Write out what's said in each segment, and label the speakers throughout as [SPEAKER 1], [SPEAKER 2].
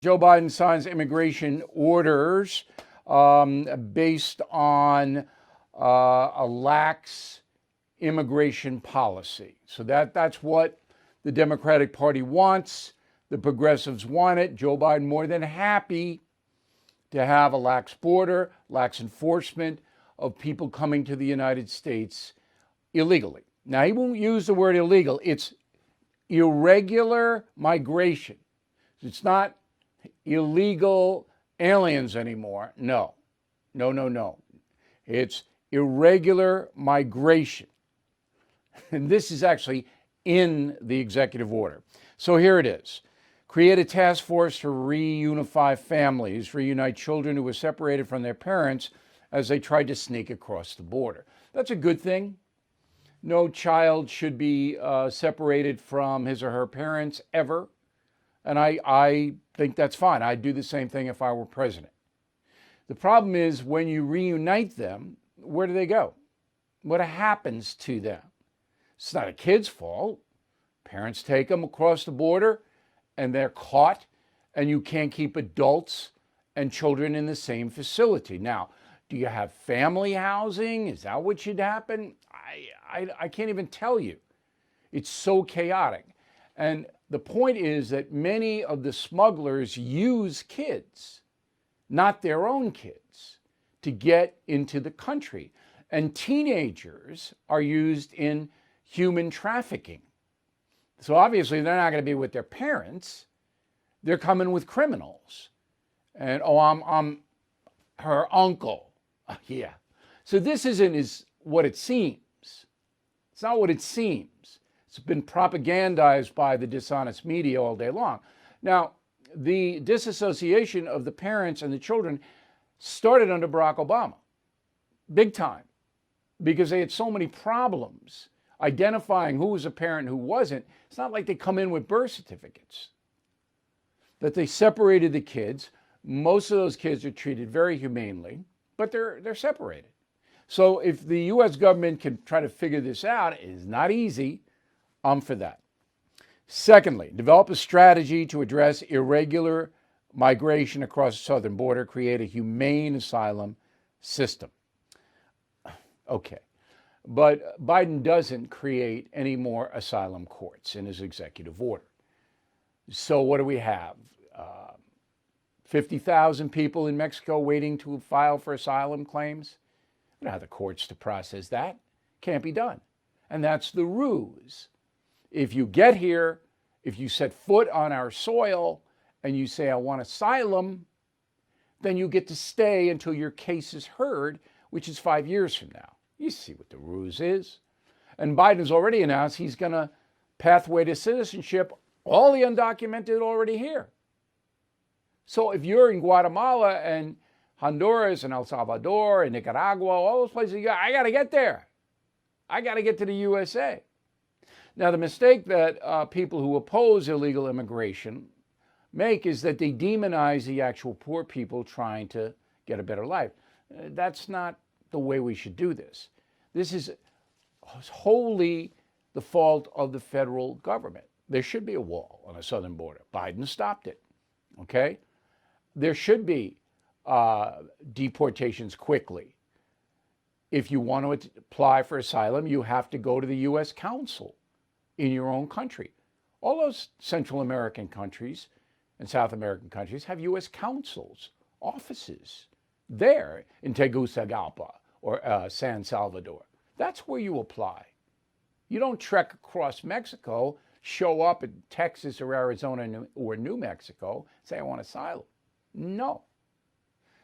[SPEAKER 1] Joe Biden signs immigration orders based on a lax immigration policy. So that's what the Democratic Party wants. The progressives want it. Joe Biden more than happy to have a lax border, lax enforcement of people coming to the United States illegally. Now, he won't use the word illegal. It's irregular migration. It's not illegal aliens anymore. No. It's irregular migration. And this is actually in the executive order. So here it is. Create a task force to reunify families, reunite children who were separated from their parents as they tried to sneak across the border. That's a good thing. No child should be separated from his or her parents ever. And I think that's fine. I'd do the same thing if I were president. The problem is when you reunite them, where do they go? What happens to them? It's not a kid's fault. Parents take them across the border and they're caught, and you can't keep adults and children in the same facility. Now, do you have family housing? Is that what should happen? I can't even tell you. It's so chaotic. And the point is that many of the smugglers use kids, not their own kids, to get into the country. And teenagers are used in human trafficking. So obviously they're not going to be with their parents. They're coming with criminals. And, I'm her uncle. Yeah. So this isn't what it seems. It's not what it seems. It's been propagandized by the dishonest media all day long. Now, the disassociation of the parents and the children started under Barack Obama, big time, because they had so many problems identifying who was a parent and who wasn't. It's not like they come in with birth certificates. That they separated the kids. Most of those kids are treated very humanely, but they're separated. So if the U.S. government can try to figure this out, it is not easy. I'm for that. Secondly, develop a strategy to address irregular migration across the southern border, create a humane asylum system. Okay. But Biden doesn't create any more asylum courts in his executive order. So what do we have? 50,000 people in Mexico waiting to file for asylum claims? We don't have the courts to process that. Can't be done. And that's the ruse. If you get here, if you set foot on our soil and you say, I want asylum, then you get to stay until your case is heard, which is 5 years from now. You see what the ruse is. And Biden's already announced he's going to pathway to citizenship all the undocumented already here. So if you're in Guatemala and Honduras and El Salvador and Nicaragua, all those places, I got to get there. I got to get to the USA. Now, the mistake that people who oppose illegal immigration make is that they demonize the actual poor people trying to get a better life. That's not the way we should do this. This is wholly the fault of the federal government. There should be a wall on the southern border. Biden stopped it, okay? There should be deportations quickly. If you want to apply for asylum, you have to go to the U.S. Consul in your own country. All those Central American countries and South American countries have U.S. consuls, offices there in Tegucigalpa or San Salvador. That's where you apply. You don't trek across Mexico, show up in Texas or Arizona or New Mexico, say, I want asylum. No.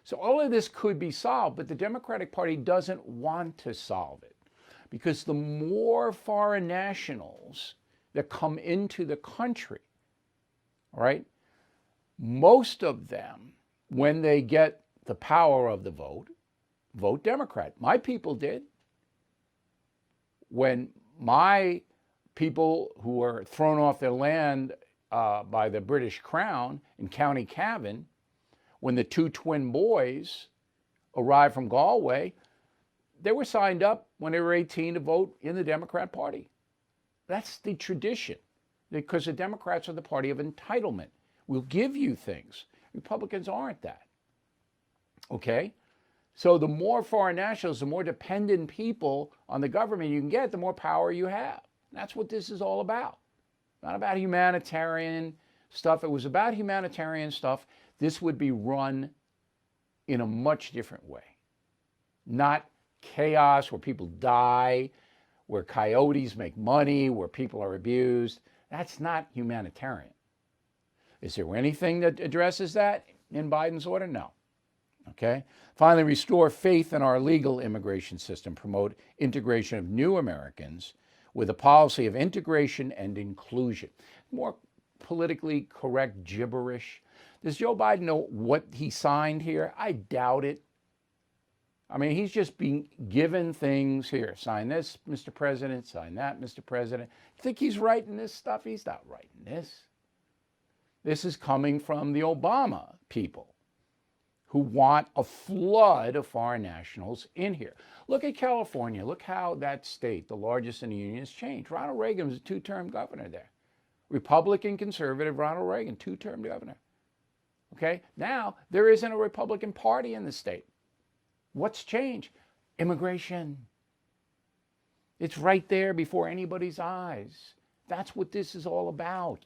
[SPEAKER 1] So all of this could be solved, but the Democratic Party doesn't want to solve it because the more foreign nationals that come into the country, all right, most of them, when they get the power of the vote Democrat. My people did. When my people who were thrown off their land by the British Crown in County Cavan, when the two twin boys arrived from Galway, they were signed up when they were 18 to vote in the Democrat Party. That's the tradition, because the Democrats are the party of entitlement. We'll give you things. Republicans aren't that. Okay? So the more foreign nationals, the more dependent people on the government you can get, the more power you have. That's what this is all about. Not about humanitarian stuff. If it was about humanitarian stuff, this would be run in a much different way. Not chaos where people die, where coyotes make money, where people are abused. That's not humanitarian. Is there anything that addresses that in Biden's order? No. Okay. Finally, restore faith in our legal immigration system, promote integration of new Americans with a policy of integration and inclusion. More politically correct gibberish. Does Joe Biden know what he signed here? I doubt it. I mean, he's just being given things here. Sign this, Mr. President. Sign that, Mr. President. You think he's writing this stuff? He's not writing this. This is coming from the Obama people who want a flood of foreign nationals in here. Look at California. Look how that state, the largest in the union, has changed. Ronald Reagan was a two-term governor there. Republican conservative Ronald Reagan, two-term governor. Okay? Now, there isn't a Republican Party in the state. What's changed? Immigration. It's right there before anybody's eyes. That's what this is all about.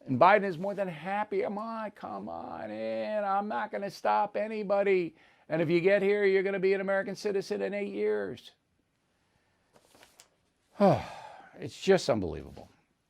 [SPEAKER 1] And Biden is more than happy. Come on in. I'm not going to stop anybody. And if you get here, you're going to be an American citizen in 8 years. It's just unbelievable.